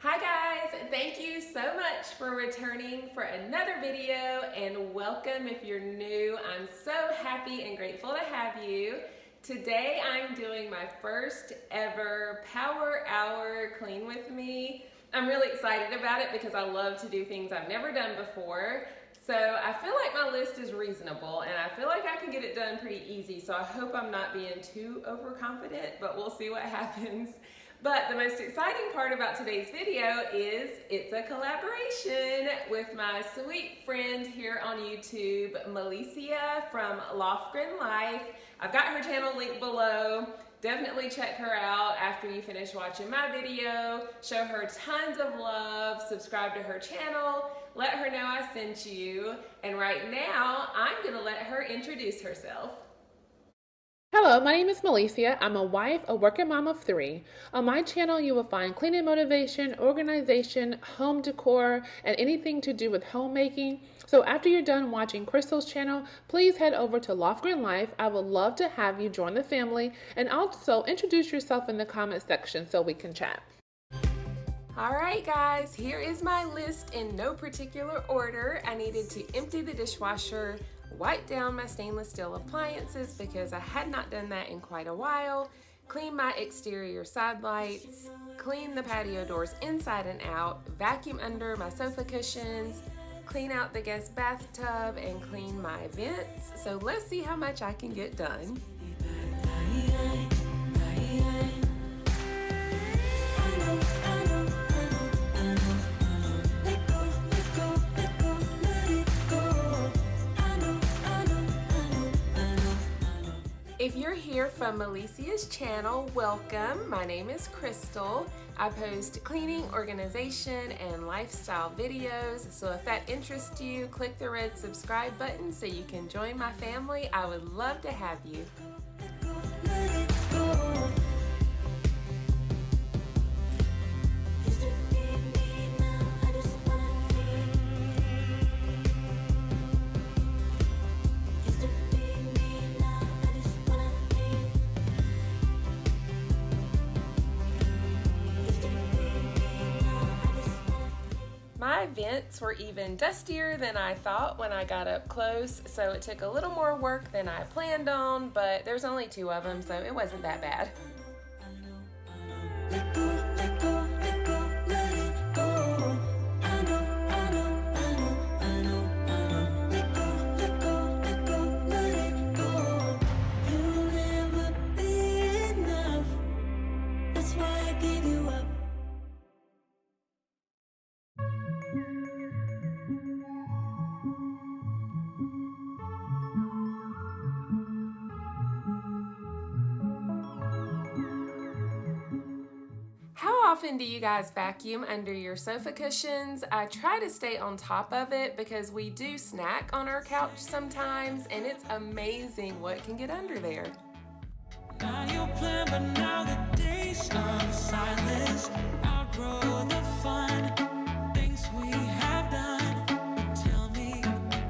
Hi guys, thank you so much for returning for another video and welcome if you're new. I'm so happy and grateful to have you. Today I'm doing my first ever Power Hour Clean With Me. I'm really excited about it because I love to do things I've never done before. So I feel like my list is reasonable and I feel like I can get it done pretty easy. So I hope I'm not being too overconfident, but we'll see what happens. But the most exciting part about today's video is it's a collaboration with my sweet friend here on YouTube, Malicia from Loc'd Life. I've got her channel linked below. Definitely check her out after you finish watching my video. Show her tons of love, subscribe to her channel, let her know I sent you. And right now, I'm gonna let her introduce herself. Hello, my name is Malicia. I'm a wife, a working mom of 3. On my channel, you will find cleaning motivation, organization, home decor, and anything to do with homemaking. So after you're done watching Crystal's channel, please head over to Loc'd Life. I would love to have you join the family and also introduce yourself in the comment section so we can chat. All right, guys, here is my list in no particular order. I needed to empty the dishwasher, wipe down my stainless steel appliances because I had not done that in quite a while, clean my exterior side lights, clean the patio doors inside and out, vacuum under my sofa cushions, clean out the guest bathtub, and clean my vents. So let's see how much I can get done. If you're here from Malicia's channel, welcome. My name is Crystal. I post cleaning, organization, and lifestyle videos. So if that interests you, click the red subscribe button so you can join my family. I would love to have you. My vents were even dustier than I thought when I got up close, so it took a little more work than I planned on, but there's only 2 of them, so it wasn't that bad. How often do you guys vacuum under your sofa cushions? I try to stay on top of it because we do snack on our couch sometimes, and it's amazing what can get under there. Now you plan, but now the days of silence outgrow the fun things we have done. Tell me,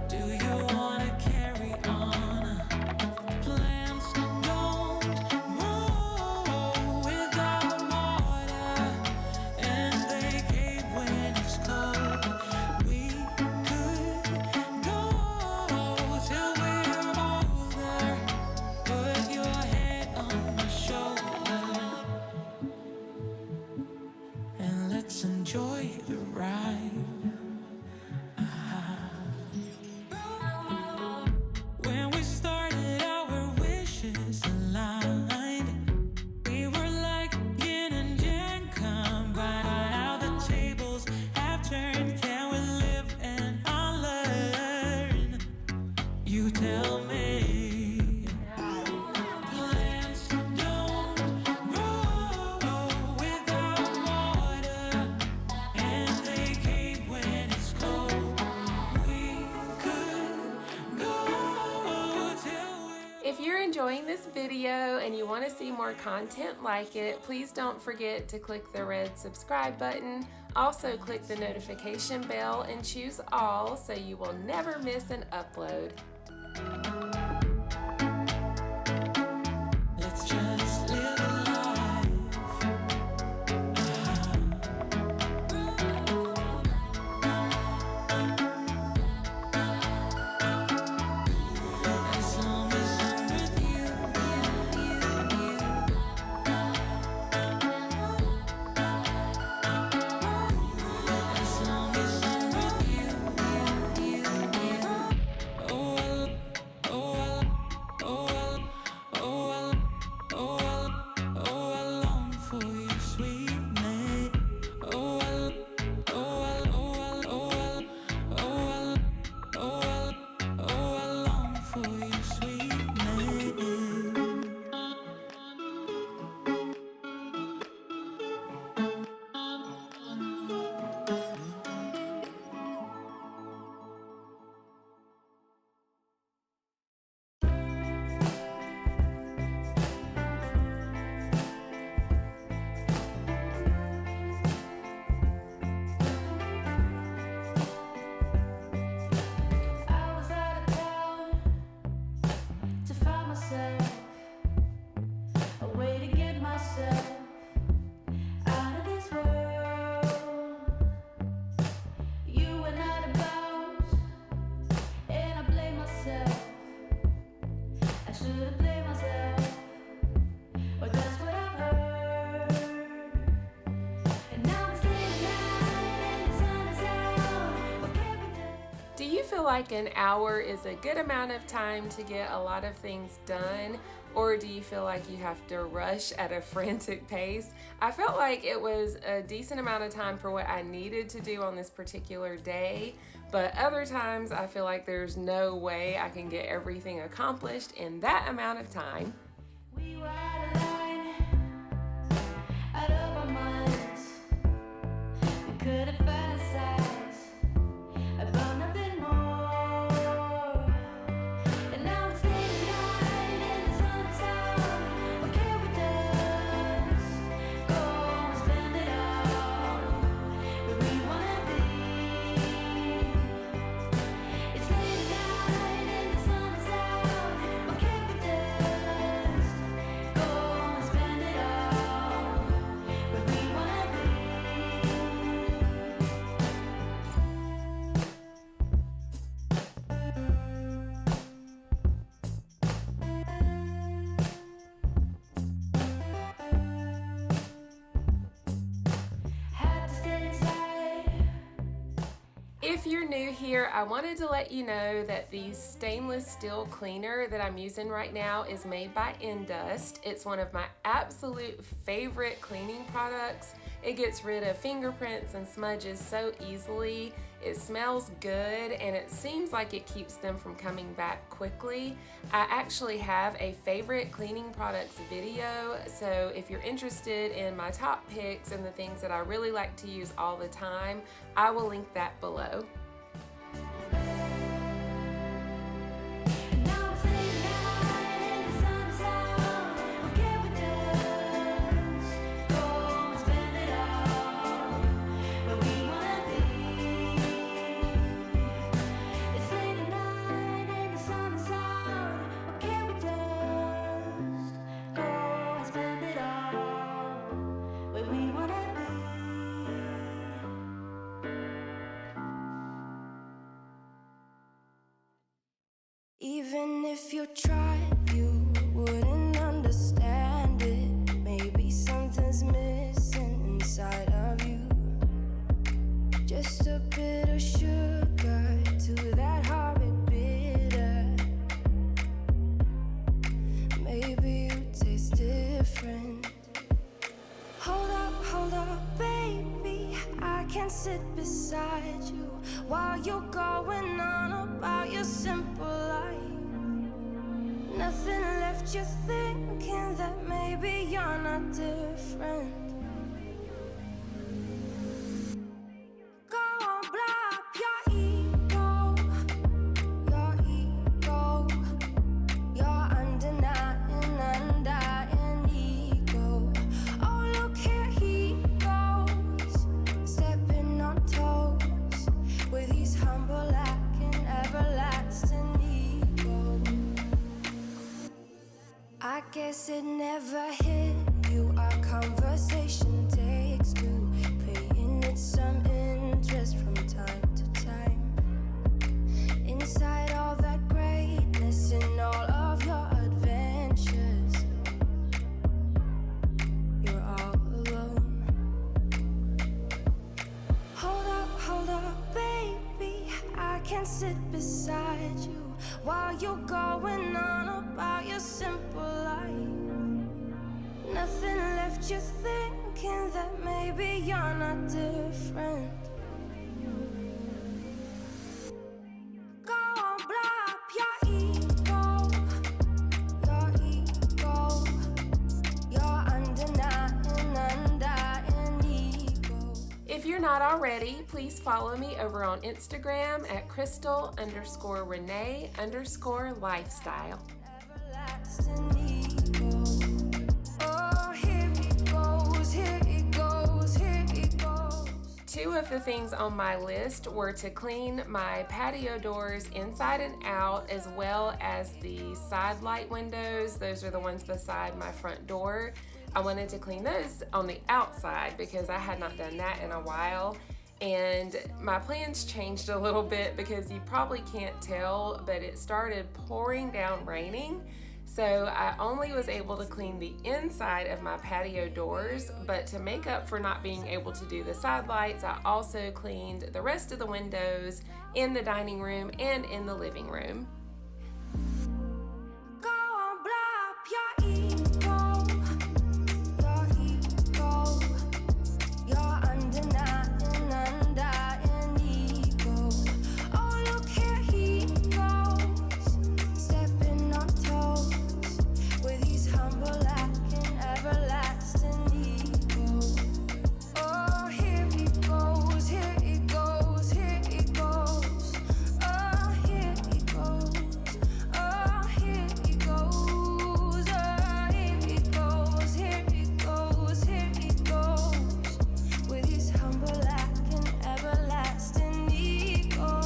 do you want to carry on? Plants don't grow without water, and they cave when it's cold. We could go till we're older. Put your head on my shoulder and let's enjoy the ride. When we started, our wishes aligned. We were like yin and yang combined. Now the tables have turned. Can we live and unlearn? You tell me. Plants don't grow without water, and they cave when it's cold. We could go till If you're enjoying this video and you want to see more content like it, please don't forget to click the red subscribe button. Also click the notification bell and choose all so you will never miss an upload. let's just live life. like an hour is a good amount of time to get a lot of things done, or do you feel like you have to rush at a frantic pace? I felt like it was a decent amount of time for what I needed to do on this particular day, but other times I feel like there's no way I can get everything accomplished in that amount of time. We were out of line, out of our minds. We could have fantasized about nothing more. And now it's late at night and the sun's out. What can we just go and spend it all where we wanna be? It's late at night and the sun's out. What can we just go and spend it all where we wanna be? Had to stay inside. If you're new here, I wanted to let you know that the stainless steel cleaner that I'm using right now is made by Indust. It's one of my absolute favorite cleaning products. It gets rid of fingerprints and smudges so easily. It smells good and it seems like it keeps them from coming back quickly. I actually have a favorite cleaning products video, so if you're interested in my top picks and the things that I really like to use all the time, I will link that below. Now it's late at night and the sun's out. What can we just go and spend it all where we wanna be? It's late at night and the sun's out. What can we just go and spend it all where we wanna be? Even if you tried, you wouldn't understand it. Maybe something's missing inside of you. Just a bit of sugar to that horrid bitter. Maybe you taste different. Hold up, baby. I can sit beside you while you're going on about your simple life. Nothing left you thinking that maybe you're not different. Go on, blow up your ego, your undying ego. Oh, look here he goes, stepping on toes with his humble act and everlasting ego. I guess it never hit you. Our conversation takes two, paying it some interest from time to time. Inside all that greatness and all of your adventures, you're all alone. Hold up, baby. I can sit beside you while you're going on about your simple life. Nothing left you thinking that maybe you're not different. Go on, blow up your ego, your undying ego. If you're not already, please follow me over on Instagram at crystal_renee_lifestyle. Everlasting ego. Oh, here it goes, here it goes, here it goes. Two of the things on my list were to clean my patio doors inside and out, as well as the side light windows. Those are the ones beside my front door. I wanted to clean those on the outside because I had not done that in a while. And my plans changed a little bit because you probably can't tell, but it started pouring down raining. So I only was able to clean the inside of my patio doors, but to make up for not being able to do the side lights, I also cleaned the rest of the windows in the dining room and in the living room. Go on, blow up your ego, your undenying, undying ego. Oh, look here he goes, stepping on toes with his humble and everlasting ego. Oh, here he goes, here he goes, here he goes. Oh, here he goes. Oh, here he goes. Oh, here he goes, here he goes, here he goes. With his humble and everlasting ego.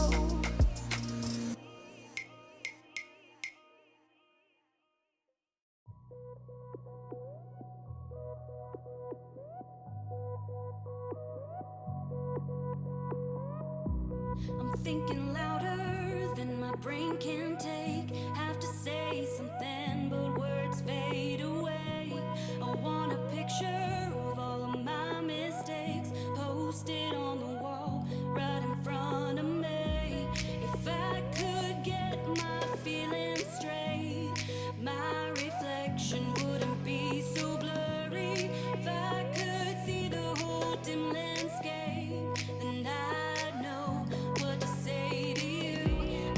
I'm thinking louder than my brain can take. Have to say something, but words fade away. I want a picture of all of my mistakes, posted on the wall right in front of me. If I could get my feelings straight, my reflection wouldn't be so blurry. If I could see the whole dim landscape, then I'd know what to say to you.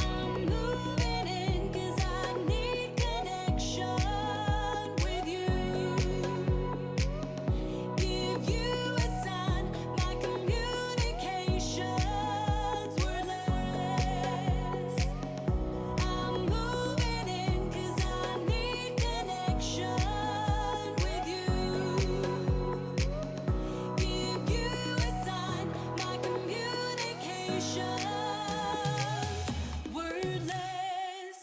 I'm moving in 'cause I need connection with you. Give you a sign, my communication's wordless. I'm moving in 'cause I need connection with you. Give you a sign, my communication's wordless.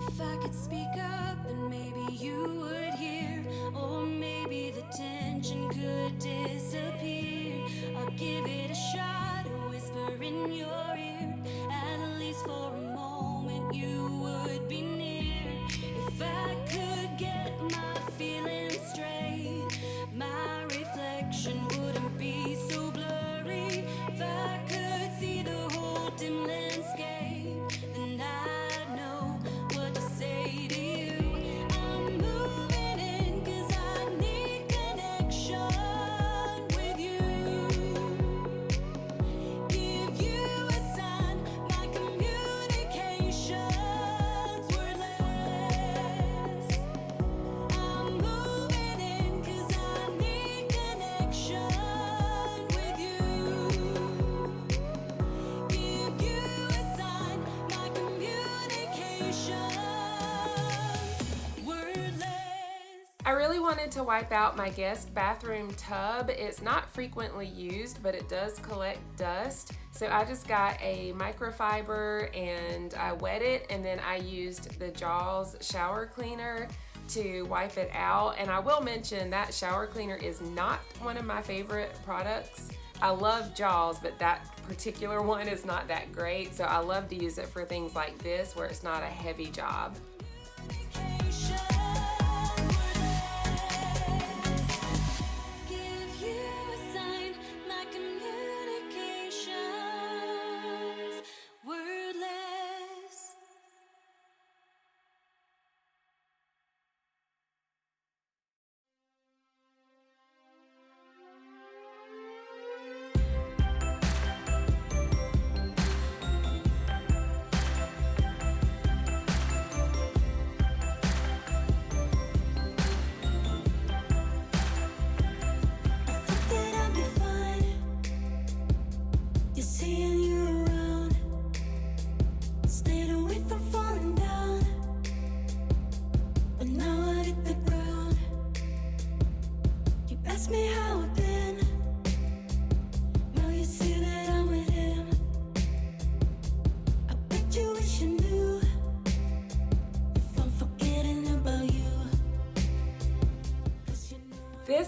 If I could speak up, then maybe you would hear, or maybe the tension could disappear. I'll give it a shot, a whisper in your ear. At least for a moment, you would be near. If I could get my feelings straight, my reflection wouldn't be so blurry. If I could see the whole dim landscape, then I'd know what to say to you. I'm moving in 'cause I need connection with you. Give you a sign, my communication's wordless. I'm moving in 'cause I need connection with you. Give you a sign, my communication's wordless. I really wanted to wipe out my guest bathroom tub. It's not frequently used, but it does collect dust. So I just got a microfiber and I wet it, and then I used the Jaws shower cleaner to wipe it out. And I will mention that shower cleaner is not one of my favorite products. I love Jaws, but that particular one is not that great. So I love to use it for things like this where it's not a heavy job. Give you a sign, my communication's wordless.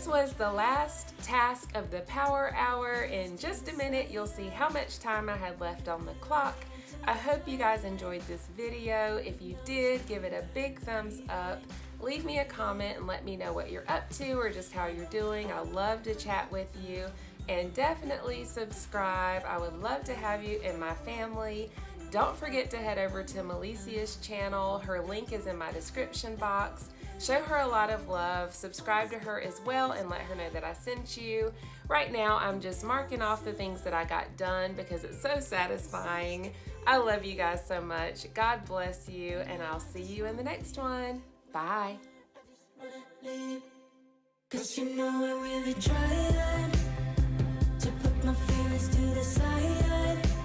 this was the last task of the power hour. In just a minute, you'll see how much time I had left on the clock. I hope you guys enjoyed this video. If you did, give it a big thumbs up. Leave me a comment and let me know what you're up to or just how you're doing. I love to chat with you. And definitely subscribe. I would love to have you in my family. Don't forget to head over to Melicia's channel. Her link is in my description box. Show her a lot of love. Subscribe to her as well and let her know that I sent you. Right now, I'm just marking off the things that I got done because it's so satisfying. I love you guys so much. God bless you, and I'll see you in the next one. Bye. 'Cause you know I really tried to put my feelings to the side.